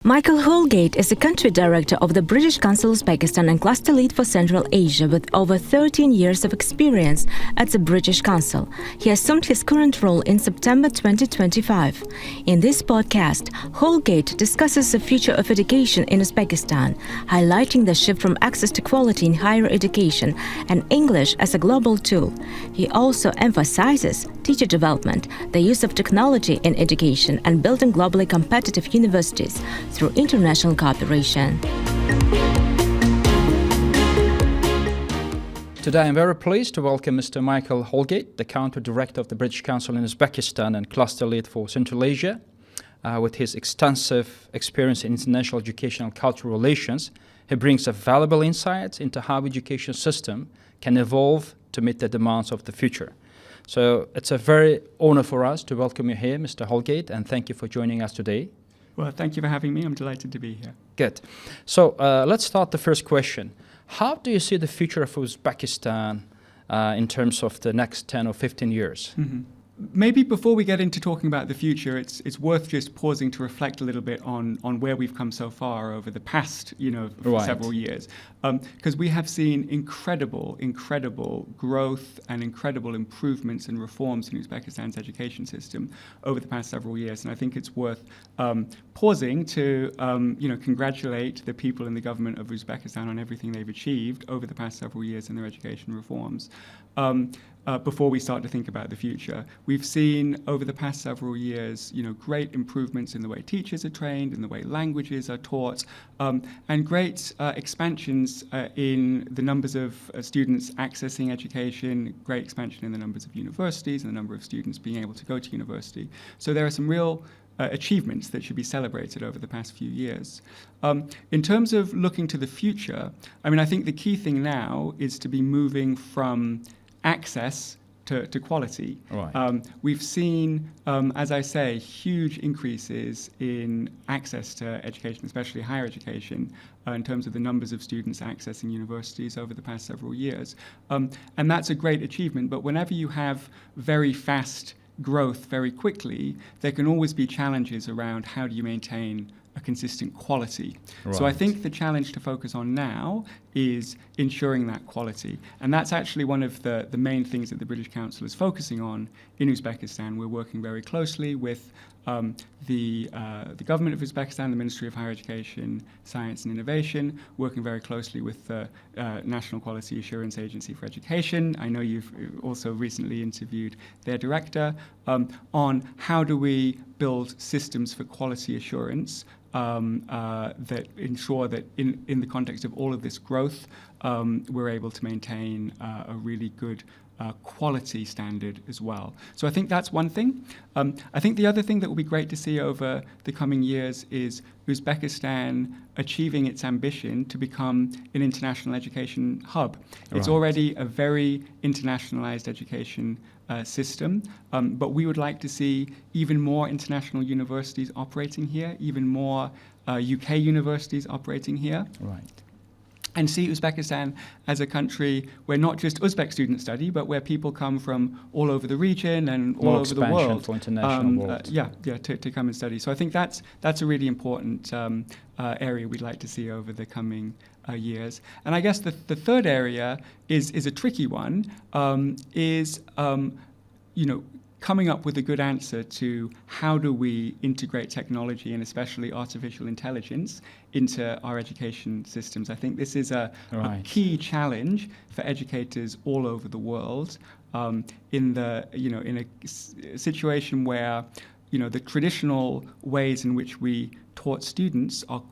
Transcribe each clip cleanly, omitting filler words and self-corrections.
Michael Houlgate is the country director of the British Council Uzbekistan and Cluster Lead for Central Asia with over 13 years of experience at the British Council. He assumed his current role in September 2025. In this podcast, Houlgate discusses the future of education in Uzbekistan, highlighting the shift from access to quality in higher education and English as a global tool. He also emphasizes teacher development, the use of technology in education, and building globally competitive universities through international cooperation. Today I'm very pleased to welcome Mr. Michael Houlgate, the Country Director of the British Council in Uzbekistan and Cluster Lead for Central Asia. With his extensive experience in international education and cultural relations, he brings a valuable insights into how education system can evolve to meet the demands of the future. So it's a very honor for us to welcome you here, Mr. Houlgate, and thank you for joining us today. Well, thank you for having me. I'm delighted to be here. Good. So let's start the first question. How do you see the future of Uzbekistan in terms of the next 10 or 15 years? Mm-hmm. Maybe before we get into talking about the future, it's worth just pausing to reflect a little bit on where we've come so far over the past, several years. Because we have seen incredible growth and incredible improvements and reforms in Uzbekistan's education system over the past several years. And I think it's worth pausing to, congratulate the people in the government of Uzbekistan on everything they've achieved over the past several years in their education reforms. Before we start to think about the future, we've seen over the past several years, great improvements in the way teachers are trained, in the way languages are taught, and great expansions in the numbers of students accessing education, great expansion in the numbers of universities and the number of students being able to go to university. So there are some real achievements that should be celebrated over the past few years. In terms of looking to the future, I think the key thing now is to be moving from access to quality. Right. We've seen, as I say, huge increases in access to education, especially higher education, in terms of the numbers of students accessing universities over the past several years. And that's a great achievement, but whenever you have very fast growth very quickly, there can always be challenges around how do you maintain a consistent quality. Right. So I think the challenge to focus on now is ensuring that quality. And that's actually one of the main things that the British Council is focusing on in Uzbekistan. We're working very closely with the government of Uzbekistan, the Ministry of Higher Education, Science and Innovation, working very closely with the National Quality Assurance Agency for Education. I know you've also recently interviewed their director on how do we build systems for quality assurance that ensure that in the context of all of this growth, we're able to maintain a really good quality standard as well. So I think that's one thing. I think the other thing that will be great to see over the coming years is Uzbekistan achieving its ambition to become an international education hub. It's already a very internationalized education system, but we would like to see even more international universities operating here, even more UK universities operating here. Right. And see Uzbekistan as a country where not just Uzbek students study, but where people come from all over the region and all over the world. For international world. To come and study. So I think that's a really important area we'd like to see over the coming years. And I guess the third area is a tricky one, coming up with a good answer to how do we integrate technology and especially artificial intelligence into our education systems. I think this is a key challenge for educators all over the world in a situation where the traditional ways in which we taught students are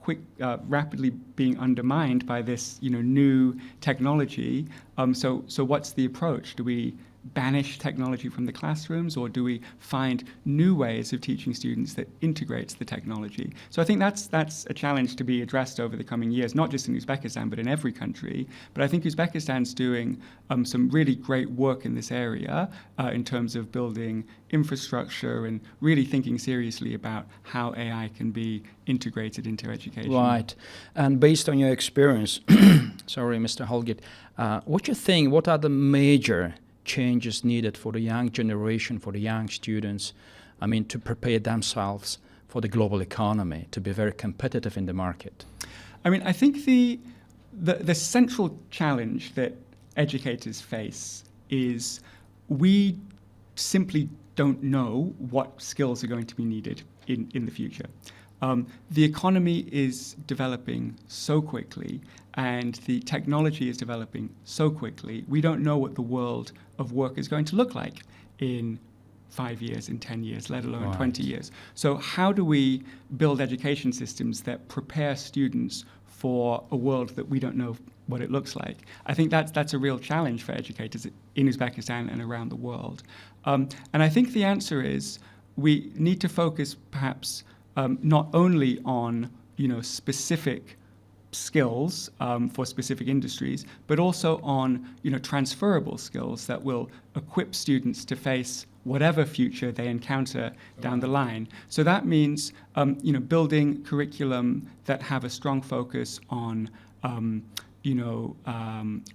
rapidly being undermined by this new technology. So what's the approach? Do we banish technology from the classrooms, or do we find new ways of teaching students that integrates the technology? So I think that's a challenge to be addressed over the coming years, not just in Uzbekistan, but in every country. But I think Uzbekistan's doing some really great work in this area in terms of building infrastructure and really thinking seriously about how AI can be integrated into education. Right. And based on your experience, sorry, Mr. Houlgate, what do you think, what are the major changes needed for the young generation, for the young students, to prepare themselves for the global economy to be very competitive in the market? I mean, I think the central challenge that educators face is we simply don't know what skills are going to be needed in the future. The economy is developing so quickly and the technology is developing so quickly, we don't know what the world of work is going to look like in 5 years, in 10 years, let alone 20 years. So how do we build education systems that prepare students for a world that we don't know what it looks like? I think that's a real challenge for educators in Uzbekistan and around the world. And I think the answer is we need to focus perhaps not only on specific skills for specific industries, but also on transferable skills that will equip students to face whatever future they encounter down the line. So that means building curriculum that have a strong focus on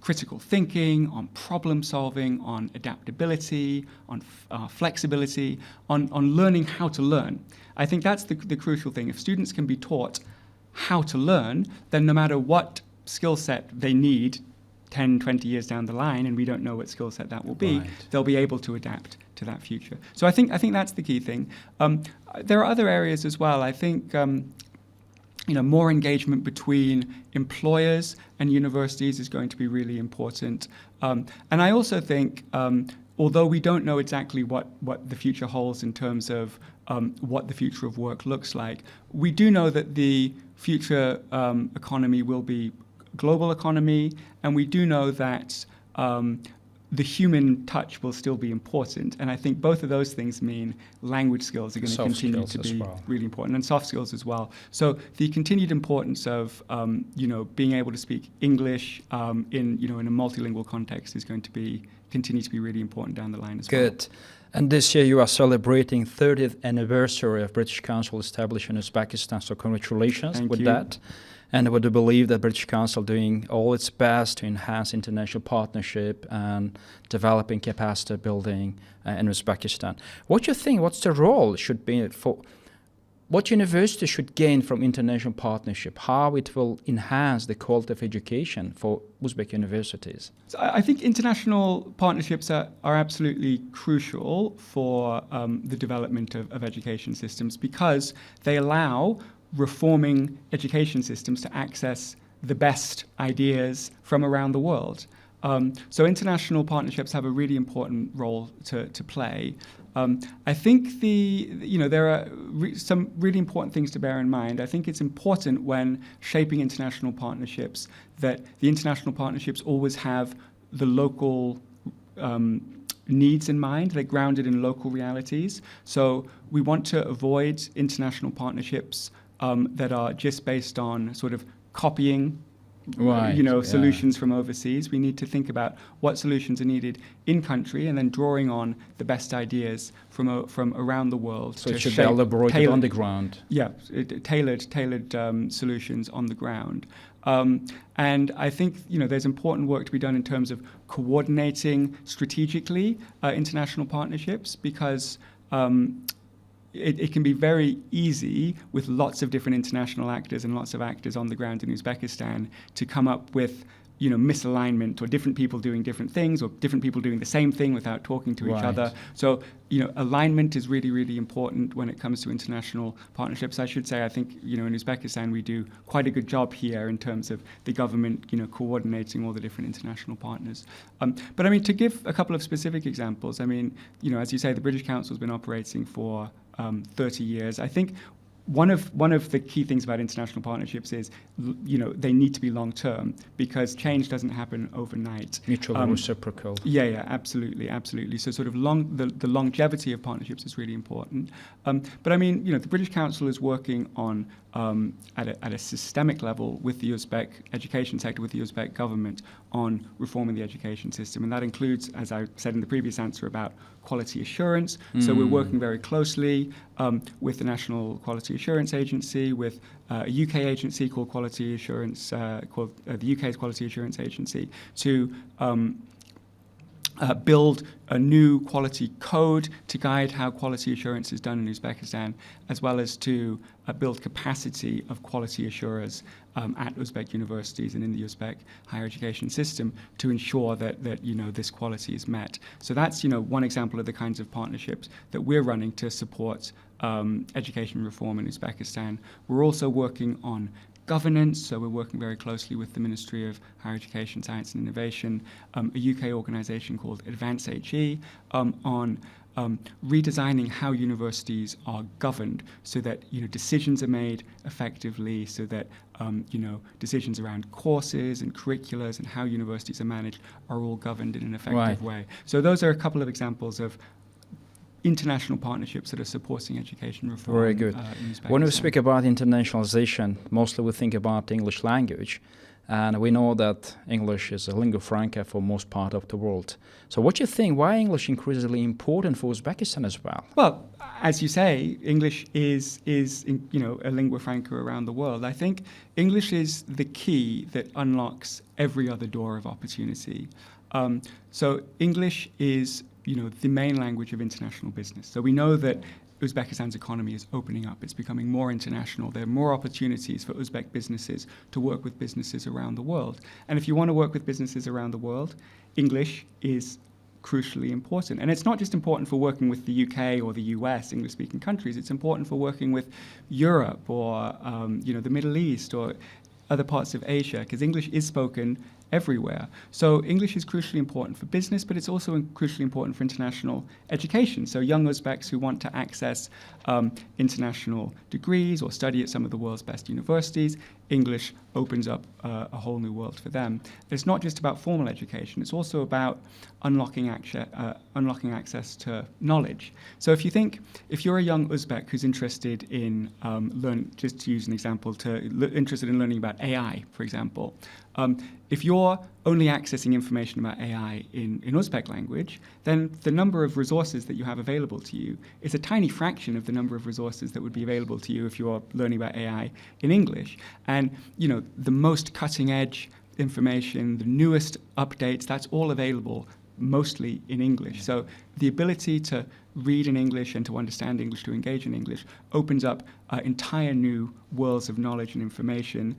critical thinking, on problem solving, on adaptability, on flexibility, on learning how to learn. I think that's the crucial thing. If students can be taught how to learn, then no matter what skill set they need 10, 20 years down the line, and we don't know what skill set that will be, they'll be able to adapt to that future. So I think that's the key thing. There are other areas as well. I think more engagement between employers and universities is going to be really important. And I also think, although we don't know exactly what the future holds in terms of what the future of work looks like, we do know that the future economy will be global economy, and we do know that the human touch will still be important. And I think both of those things mean language skills are going to continue to be really important, and soft skills as well. So the continued importance of being able to speak English in a multilingual context is going to continue to be really important down the line as well. Good. And this year you are celebrating 30th anniversary of British Council established in Uzbekistan, so congratulations with that. And I would believe that British Council doing all its best to enhance international partnership and developing capacity building in Uzbekistan. What do you think, what's the role should be for, what university should gain from international partnership? How it will enhance the quality of education for Uzbek universities? So I think international partnerships are absolutely crucial for the development of education systems, because they allow reforming education systems to access the best ideas from around the world. So international partnerships have a really important role to play. I think there are some really important things to bear in mind. I think it's important when shaping international partnerships that the international partnerships always have the local needs in mind. They're grounded in local realities. So we want to avoid international partnerships that are just based on sort of copying solutions from overseas. We need to think about what solutions are needed in country and then drawing on the best ideas from around the world. So it should be elaborated on the ground. Yeah, tailored solutions on the ground. And I think there's important work to be done in terms of coordinating strategically international partnerships, because it can be very easy with lots of different international actors and lots of actors on the ground in Uzbekistan to come up with misalignment, or different people doing different things, or different people doing the same thing without talking to each other. So alignment is really, really important when it comes to international partnerships. I should say, I think in Uzbekistan we do quite a good job here in terms of the government coordinating all the different international partners. But I mean, to give a couple of specific examples, I mean, as you say, the British Council has been operating for 30 years. I think one of the key things about international partnerships is, they need to be long term, because change doesn't happen overnight. Mutual reciprocal. Yeah, absolutely. So sort of the longevity of partnerships is really important. But I mean, the British Council is working on at a systemic level with the Uzbek education sector, with the Uzbek government, on reforming the education system, and that includes, as I said in the previous answer, about quality assurance. So we're working very closely with the National Quality Assurance Agency, with a UK agency called Quality Assurance, called the UK's Quality Assurance Agency, to build a new quality code to guide how quality assurance is done in Uzbekistan, as well as to build capacity of quality assurers at Uzbek universities and in the Uzbek higher education system to ensure that this quality is met. So that's one example of the kinds of partnerships that we're running to support education reform in Uzbekistan. We're also working on governance, so we're working very closely with the Ministry of Higher Education, Science and Innovation, a UK organisation called Advance HE, on redesigning how universities are governed so that decisions are made effectively, so that decisions around courses and curriculums and how universities are managed are all governed in an effective way. So those are a couple of examples of international partnerships that are supporting education reform. Very good. In Uzbekistan. When we speak about internationalization, mostly we think about English language, and we know that English is a lingua franca for most part of the world. So what do you think, why English increasingly important for Uzbekistan as well? Well, as you say, English is a lingua franca around the world. I think English is the key that unlocks every other door of opportunity. So English is the main language of international business. So we know that Uzbekistan's economy is opening up. It's becoming more international. There are more opportunities for Uzbek businesses to work with businesses around the world. And if you want to work with businesses around the world, English is crucially important. And it's not just important for working with the UK or the US, English-speaking countries. It's important for working with Europe or the Middle East or other parts of Asia, because English is spoken everywhere. So English is crucially important for business, but it's also crucially important for international education. So young Uzbeks who want to access international degrees or study at some of the world's best universities, English opens up a whole new world for them. It's not just about formal education, it's also about unlocking access to knowledge. So if you're a young Uzbek who's interested in just to use an example, interested in learning about AI, for example, if you're only accessing information about AI in Uzbek language, then the number of resources that you have available to you is a tiny fraction of the number of resources that would be available to you if you're learning about AI in English. And, the most cutting edge information, the newest updates, that's all available mostly in English. So the ability to read in English and to understand English, to engage in English, opens up entire new worlds of knowledge and information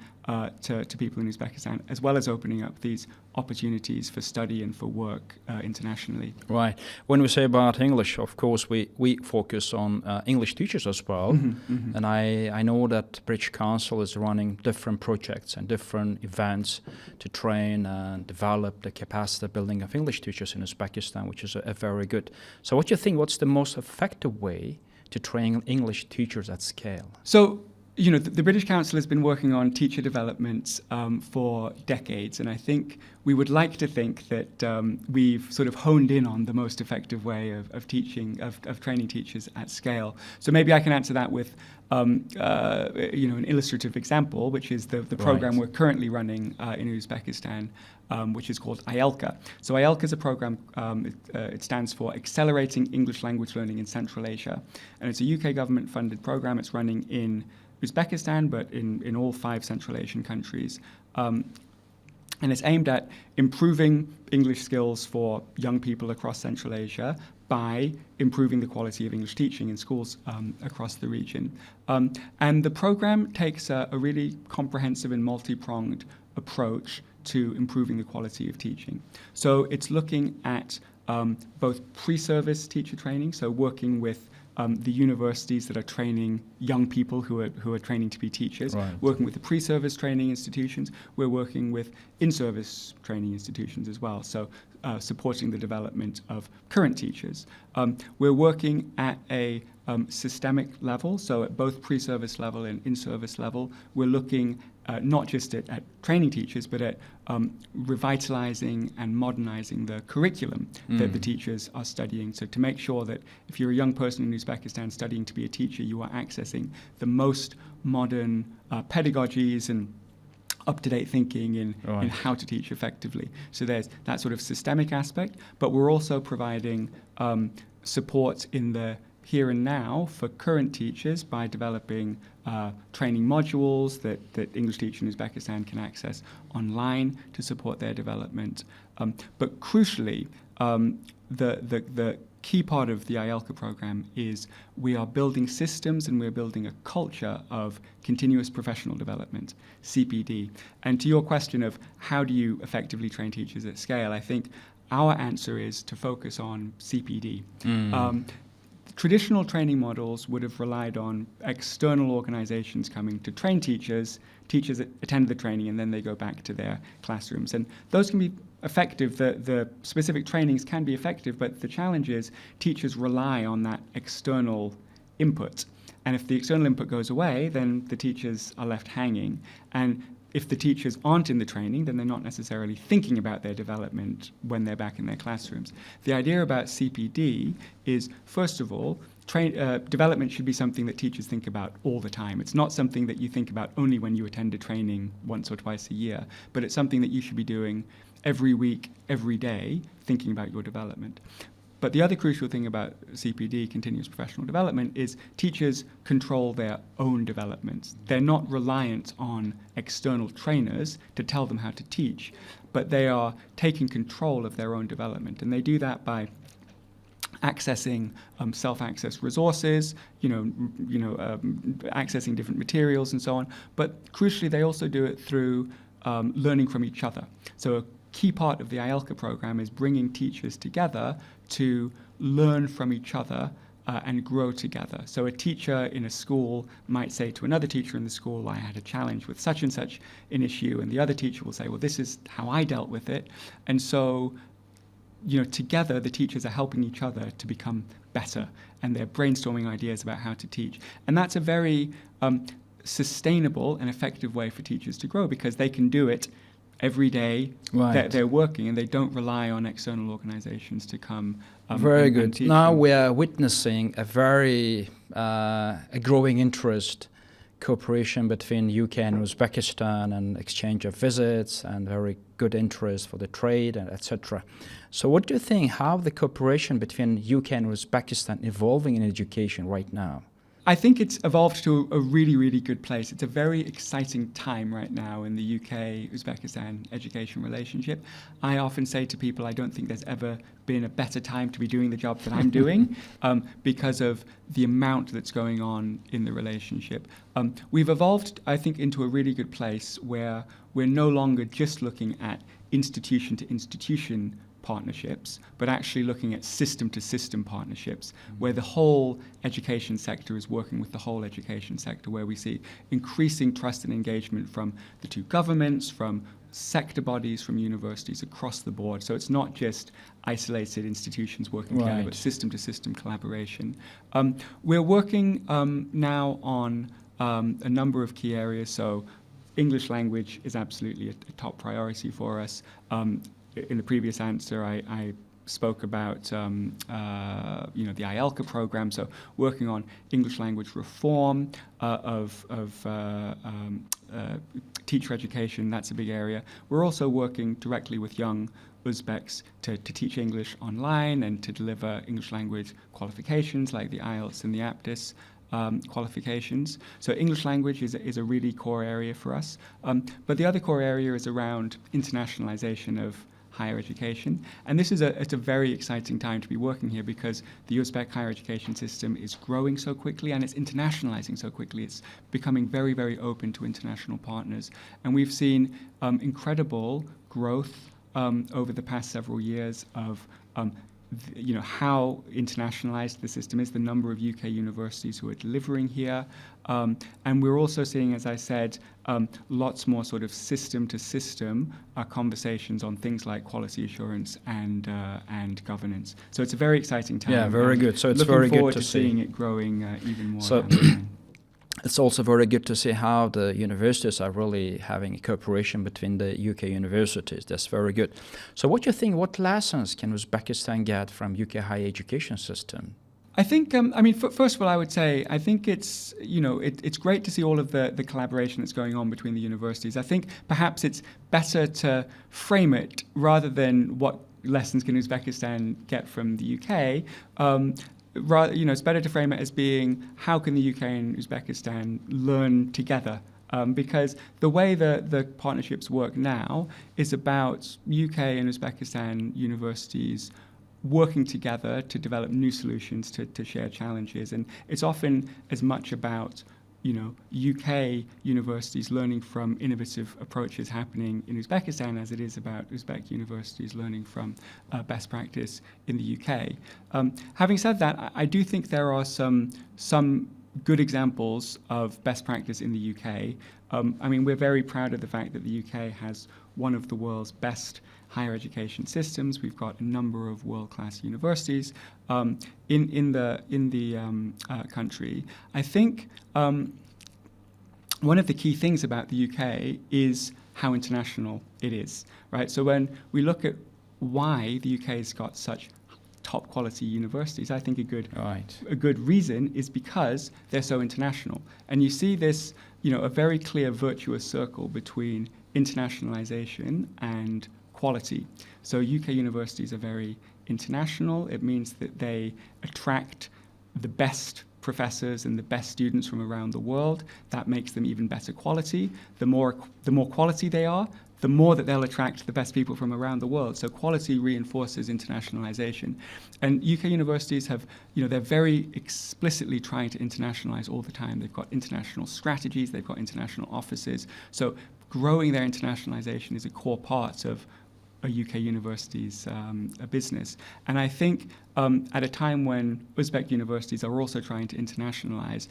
to people in Uzbekistan, as well as opening up these opportunities for study and for work internationally. Right. When we say about English, of course, we focus on English teachers as well. And I know that British Council is running different projects and different events to train and develop the capacity building of English teachers in Uzbekistan, which is a very good. So what do you think, what's the most effective way to train English teachers at scale? So, the British Council has been working on teacher development for decades, and I think we would like to think that we've sort of honed in on the most effective way of teaching, of training teachers at scale. So maybe I can answer that with an illustrative example, which is the program we're currently running in Uzbekistan, which is called IELCA. So IELCA is a program, it stands for Accelerating English Language Learning in Central Asia, and it's a UK government-funded program. It's running in Uzbekistan, but in all 5 Central Asian countries. And it's aimed at improving English skills for young people across Central Asia by improving the quality of English teaching in schools across the region. And the program takes a really comprehensive and multi-pronged approach to improving the quality of teaching. So it's looking at both pre-service teacher training, so working with the universities that are training young people who are training to be teachers, working with the pre-service training institutions. We're working with in-service training institutions as well, so supporting the development of current teachers. We're working at a systemic level, so at both pre-service level and in-service level, we're looking not just at training teachers, but at revitalizing and modernizing the curriculum that the teachers are studying. So to make sure that if you're a young person in Uzbekistan studying to be a teacher, you are accessing the most modern pedagogies and up-to-date thinking in how to teach effectively. So there's that sort of systemic aspect, but we're also providing support in the here and now for current teachers by developing training modules that English teachers in Uzbekistan can access online to support their development. But crucially, the key part of the IELCA program is we are building systems and we're building a culture of continuous professional development, CPD. And to your question of how do you effectively train teachers at scale, I think our answer is to focus on CPD. Traditional training models would have relied on external organizations coming to train teachers. Teachers attend the training and then they go back to their classrooms. And those can be effective. The specific trainings can be effective, but the challenge is teachers rely on that external input. And if the external input goes away, then the teachers are left hanging. And if the teachers aren't in the training, then they're not necessarily thinking about their development when they're back in their classrooms. The idea about CPD is, first of all, development should be something that teachers think about all the time. It's not something that you think about only when you attend a training once or twice a year, but it's something that you should be doing every week, every day, thinking about your development. But the other crucial thing about CPD, continuous professional development, is teachers control their own development. They're not reliant on external trainers to tell them how to teach, but they are taking control of their own development. And they do that by accessing self-access resources, accessing different materials and so on. But crucially, they also do it through learning from each other. So a key part of the IELCA program is bringing teachers together to learn from each other and grow together. So a teacher in a school might say to another teacher in the school, I had a challenge with such and such an issue, and the other teacher will say, well, this is how I dealt with it. And so, together the teachers are helping each other to become better, and they're brainstorming ideas about how to teach. And that's a very sustainable and effective way for teachers to grow, because they can do it every day. Right. They're working, and they don't rely on external organizations to come very good. And teach now them. We are witnessing a very a growing interest, cooperation between UK and Uzbekistan, and exchange of visits, and very good interest for the trade, and etc. So what do you think, how the cooperation between UK and Uzbekistan evolving in education right now? I think it's evolved to a really, really good place. It's a very exciting time right now in the UK-Uzbekistan education relationship. I often say to people, I don't think there's ever been a better time to be doing the job that I'm doing because of the amount that's going on in the relationship. We've evolved, I think, into a really good place where we're no longer just looking at institution-to-institution partnerships, but actually looking at system-to-system partnerships, where the whole education sector is working with the whole education sector, where we see increasing trust and engagement from the two governments, from sector bodies, from universities across the board. So it's not just isolated institutions working together, but system-to-system collaboration. We're working now on a number of key areas. So English language is absolutely a top priority for us. In the previous answer, I spoke about the IELCA program, so working on English language reform of teacher education. That's a big area. We're also working directly with young Uzbeks to teach English online and to deliver English language qualifications like the IELTS and the APTIS qualifications. So English language is a really core area for us. But the other core area is around internationalization of higher education. And this is it's a very exciting time to be working here, because the Uzbek higher education system is growing so quickly and it's internationalizing so quickly. It's becoming very, very open to international partners. And we've seen incredible growth over the past several years of how internationalized the system is, the number of UK universities who are delivering here. And we're also seeing, as I said, lots more sort of system-to-system conversations on things like quality assurance and governance. So it's a very exciting time. Yeah, very good. So it's very good to see. Seeing it growing even more. So it's also very good to see how the universities are really having a cooperation between the UK universities. That's very good. So what do you think, what lessons can Uzbekistan get from UK higher education system? I think, first of all, I would say, I think it's great to see all of the collaboration that's going on between the universities. I think perhaps it's better to frame it rather than what lessons can Uzbekistan get from the UK. it's better to frame it as being how can the UK and Uzbekistan learn together. Because the way the partnerships work now is about UK and Uzbekistan universities working together to develop new solutions to share challenges. And it's often as much about UK universities learning from innovative approaches happening in Uzbekistan as it is about Uzbek universities learning from best practice in the UK. Having said that, I do think there are some good examples of best practice in the UK. We're very proud of the fact that the UK has one of the world's best higher education systems. We've got a number of world-class universities in the country. I think one of the key things about the UK is how international it is, right? So when we look at why the UK has got such top quality universities, I think a good reason is because they're so international. And you see this, a very clear virtuous circle between internationalization and quality. So UK universities are very international. It means that they attract the best professors and the best students from around the world. That makes them even better quality. The more quality they are, the more that they'll attract the best people from around the world. So quality reinforces internationalization. And UK universities have, they're very explicitly trying to internationalize all the time. They've got international strategies, they've got international offices. So growing their internationalization is a core part of a UK university's business. And I think at a time when Uzbek universities are also trying to internationalize,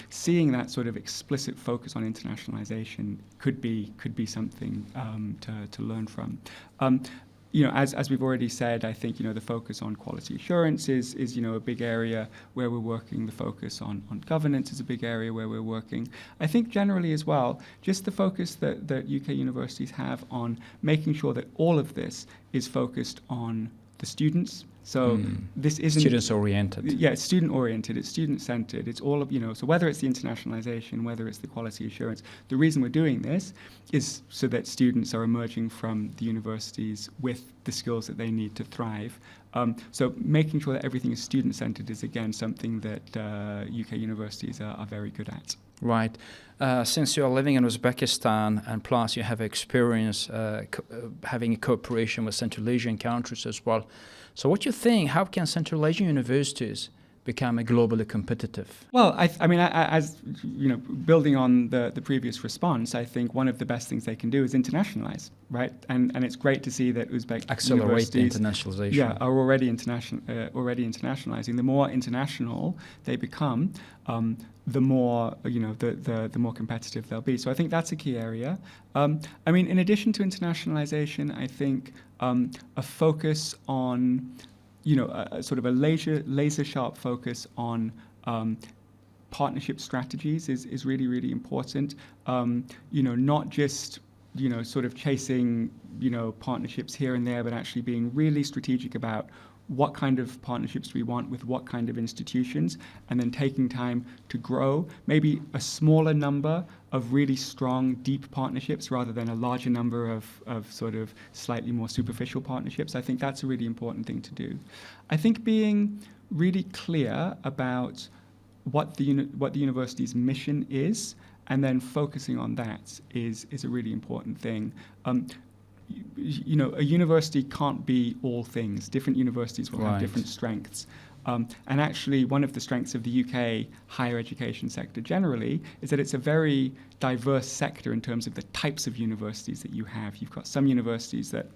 seeing that sort of explicit focus on internationalization could be something to learn from. As we've already said, I think the focus on quality assurance is a big area where we're working. The focus on governance is a big area where we're working. I think generally as well, just the focus that UK universities have on making sure that all of this is focused on the students. So this isn't students-oriented. Yeah, it's student-oriented. It's student-centered. It's all of So whether it's the internationalization, whether it's the quality assurance, the reason we're doing this is so that students are emerging from the universities with the skills that they need to thrive. So making sure that everything is student-centered is again something that UK universities are very good at. Right. Since you are living in Uzbekistan and plus you have experience having a cooperation with Central Asian countries as well. So what do you think, how can Central Asian universities become globally competitive? Well, as building on the previous response, I think one of the best things they can do is internationalize, right? And it's great to see that Uzbek accelerate universities, internationalization. Are already internationalizing. The more international they become, the more the more competitive they'll be. So I think that's a key area. In addition to internationalization, I think a focus on a sort of a laser sharp focus on partnership strategies is really, really important. Not just sort of chasing partnerships here and there, but actually being really strategic about what kind of partnerships we want with what kind of institutions, and then taking time to grow maybe a smaller number of really strong, deep partnerships rather than a larger number of sort of slightly more superficial partnerships. I think that's a really important thing to do. I think being really clear about what the university's mission is, and then focusing on that is a really important thing. A university can't be all things. Different universities will have different strengths. And actually, one of the strengths of the UK higher education sector generally is that it's a very diverse sector in terms of the types of universities that you have. You've got some universities that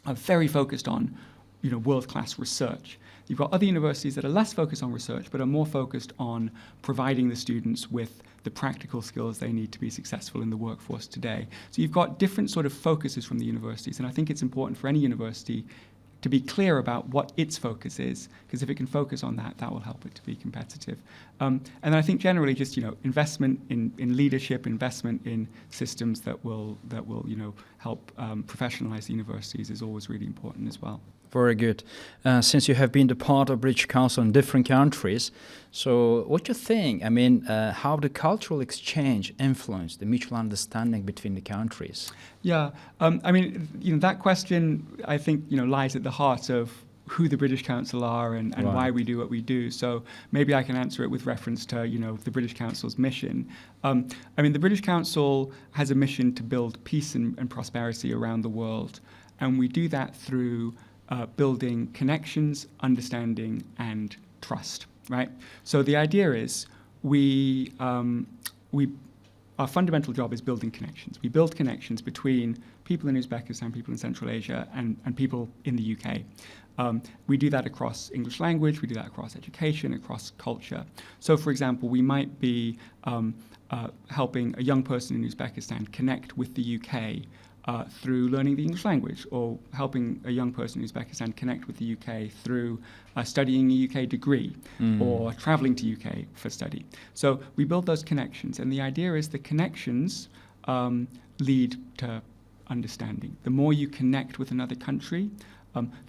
are very focused on world-class research. You've got other universities that are less focused on research, but are more focused on providing the students with the practical skills they need to be successful in the workforce today. So you've got different sort of focuses from the universities, and I think it's important for any university to be clear about what its focus is, because if it can focus on that, that will help it to be competitive. And I think generally just investment in leadership, investment in systems that will help professionalize the universities is always really important as well. Very good. Since you have been the part of British Council in different countries, so what do you think? How the cultural exchange influenced the mutual understanding between the countries? Yeah, that question I think lies at the heart of who the British Council are and Right. why we do what we do. So maybe I can answer it with reference to, the British Council's mission. The British Council has a mission to build peace and prosperity around the world. And we do that through building connections, understanding, and trust, right? So the idea is our fundamental job is building connections. We build connections between people in Uzbekistan, people in Central Asia, and people in the UK. We do that across English language, we do that across education, across culture. So, for example, we might be helping a young person in Uzbekistan connect with the UK through learning the English language, or helping a young person in Uzbekistan connect with the UK through studying a UK degree, or traveling to UK for study. So we build those connections, and the idea is the connections lead to understanding. The more you connect with another country,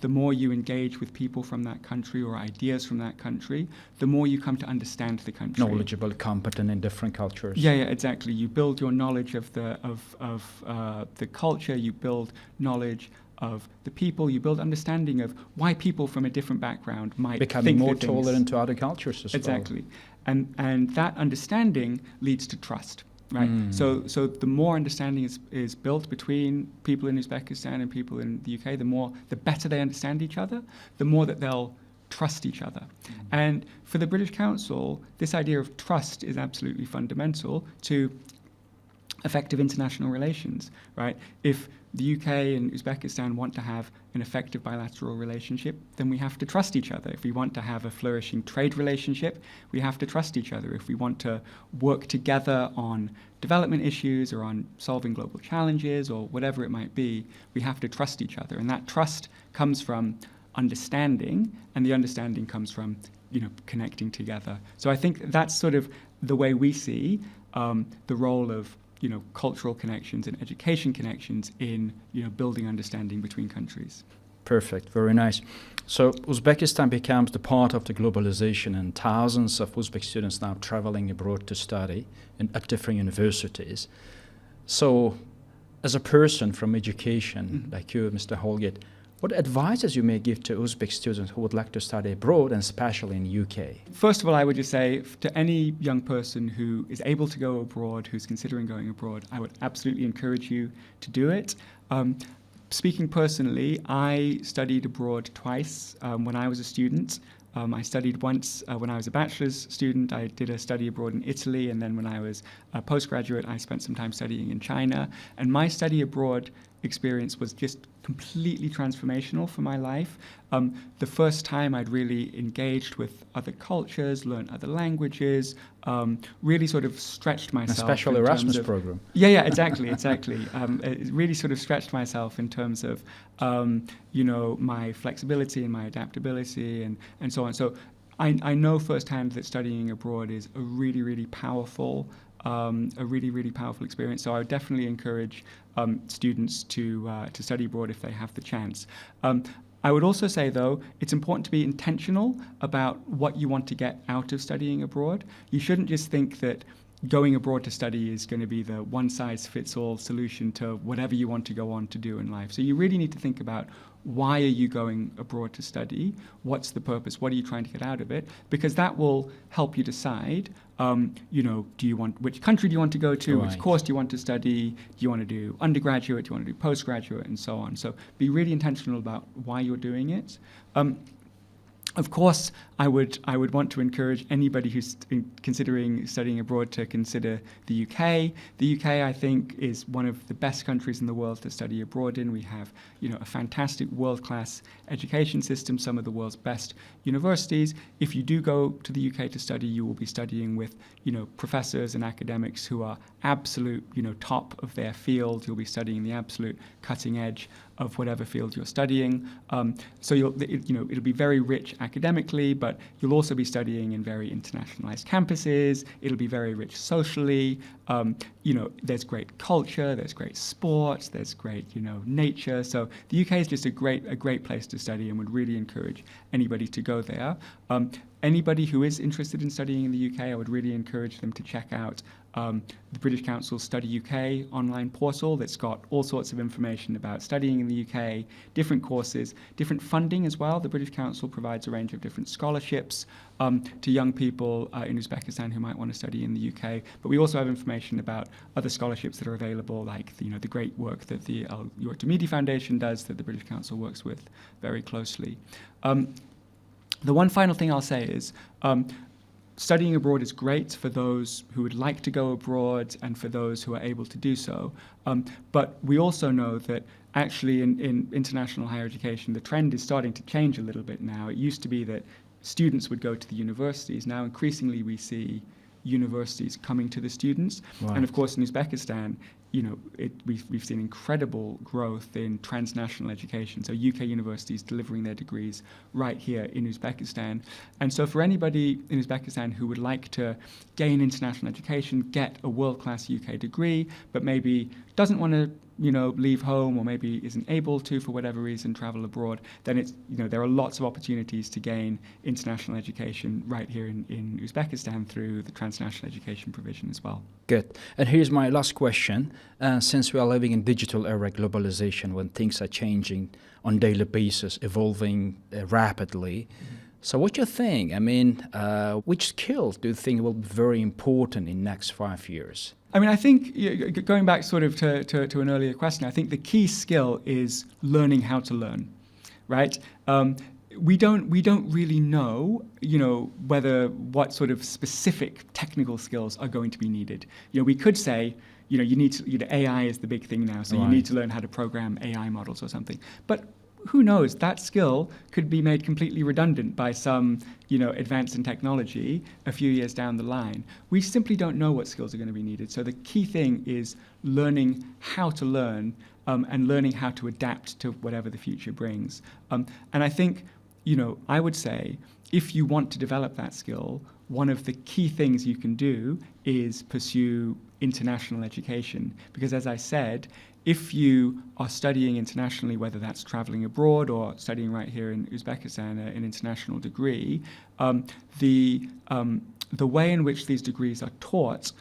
the more you engage with people from that country or ideas from that country, the more you come to understand the country. Knowledgeable, competent in different cultures. Yeah, exactly. You build your knowledge of the culture. You build knowledge of the people. You build understanding of why people from a different background might Becoming think more the things. tolerant to other cultures as well. Exactly, and that understanding leads to trust. Right. So the more understanding is built between people in Uzbekistan and people in the UK, the better they understand each other, the more that they'll trust each other. And for the British Council, this idea of trust is absolutely fundamental to effective international relations, right? If the UK and Uzbekistan want to have an effective bilateral relationship, then we have to trust each other. If we want to have a flourishing trade relationship, we have to trust each other. If we want to work together on development issues or on solving global challenges or whatever it might be, we have to trust each other. And that trust comes from understanding, and the understanding comes from, connecting together. So I think that's sort of the way we see the role of cultural connections and education connections in, building understanding between countries. Perfect, very nice. So Uzbekistan becomes the part of the globalization, and thousands of Uzbek students now traveling abroad to study at different universities. So as a person from education, like you, Mr. Houlgate, what advices you may give to Uzbek students who would like to study abroad, and especially in UK? First of all, I would just say to any young person who is able to go abroad, who's considering going abroad, I would absolutely encourage you to do it. Speaking personally, I studied abroad twice when I was a student. I studied once when I was a bachelor's student. I did a study abroad in Italy, and then when I was a postgraduate, I spent some time studying in China. And my study abroad experience was just completely transformational for my life. The first time I'd really engaged with other cultures, learned other languages, really sort of stretched myself. A special Erasmus program. Yeah, exactly. It really sort of stretched myself in terms of, my flexibility and my adaptability and so on. So I know firsthand that studying abroad is a really, really powerful experience. So I would definitely encourage students to study abroad if they have the chance. I would also say, though, it's important to be intentional about what you want to get out of studying abroad. You shouldn't just think that going abroad to study is going to be the one-size-fits-all solution to whatever you want to go on to do in life. So you really need to think about, why are you going abroad to study? What's the purpose? What are you trying to get out of it? Because that will help you decide, which country do you want to go to? Right. Which course do you want to study? Do you want to do undergraduate? Do you want to do postgraduate? And so on. So be really intentional about why you're doing it. Of course, I would want to encourage anybody who's considering studying abroad to consider the UK. The UK, I think, is one of the best countries in the world to study abroad in. We have, a fantastic world-class education system, some of the world's best universities. If you do go to the UK to study, you will be studying with, professors and academics who are absolute, top of their field. You'll be studying the absolute cutting edge of whatever field you're studying. So it'll be very rich academically, but you'll also be studying in very internationalized campuses. It'll be very rich socially. There's great culture, there's great sports, there's great, nature. So the UK is just a great place to study, and would really encourage anybody to go there. Anybody who is interested in studying in the UK, I would really encourage them to check out the British Council Study UK online portal that's got all sorts of information about studying in the UK, different courses, different funding as well. The British Council provides a range of different scholarships to young people in Uzbekistan who might want to study in the UK. But we also have information about other scholarships that are available, like the great work that the Al-Yurtamidi Foundation does, that the British Council works with very closely. The one final thing I'll say is, studying abroad is great for those who would like to go abroad and for those who are able to do so. But we also know that actually in international higher education, the trend is starting to change a little bit now. It used to be that students would go to the universities. Now increasingly we see universities coming to the students. Right. And of course in Uzbekistan, we've seen incredible growth in transnational education. So UK universities delivering their degrees right here in Uzbekistan. And so for anybody in Uzbekistan who would like to gain international education, get a world-class UK degree, but maybe doesn't want to leave home, or maybe isn't able to for whatever reason travel abroad, then there are lots of opportunities to gain international education right here in Uzbekistan through the transnational education provision as well. Good. And here's my last question. Since we are living in digital era, globalization, when things are changing on daily basis, evolving rapidly, so what do you think? Which skills do you think will be very important in next 5 years? I think, going back sort of to an earlier question, I think the key skill is learning how to learn, right? We don't really know, what sort of specific technical skills are going to be needed. We could say, you need to, AI is the big thing now, so right. You need to learn how to program AI models or something. But who knows? That skill could be made completely redundant by some, advance in technology a few years down the line. We simply don't know what skills are going to be needed. So the key thing is learning how to learn and learning how to adapt to whatever the future brings. And I think, I would say, if you want to develop that skill, one of the key things you can do is pursue international education. Because as I said, if you are studying internationally, whether that's traveling abroad or studying right here in Uzbekistan, an international degree, the way in which these degrees are taught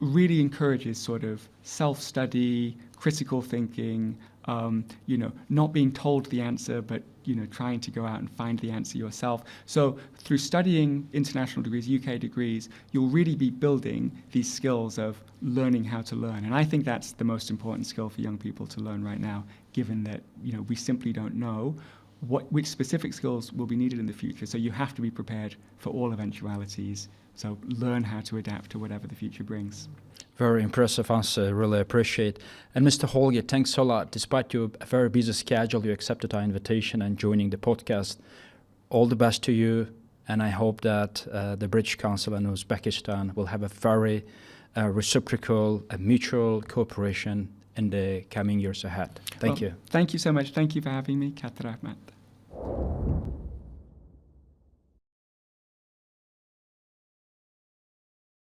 really encourages sort of self-study, critical thinking, not being told the answer, but trying to go out and find the answer yourself. So through studying international degrees, UK degrees, you'll really be building these skills of learning how to learn. And I think that's the most important skill for young people to learn right now, given that we simply don't know which specific skills will be needed in the future. So you have to be prepared for all eventualities. So learn how to adapt to whatever the future brings. Very impressive answer, really appreciate. And Mr. Houlgate, thanks a lot. Despite your very busy schedule, you accepted our invitation and joining the podcast. All the best to you, and I hope that the British Council and Uzbekistan will have a very reciprocal and mutual cooperation in the coming years ahead. Thank you. Thank you so much. Thank you for having me. Katta rahmat.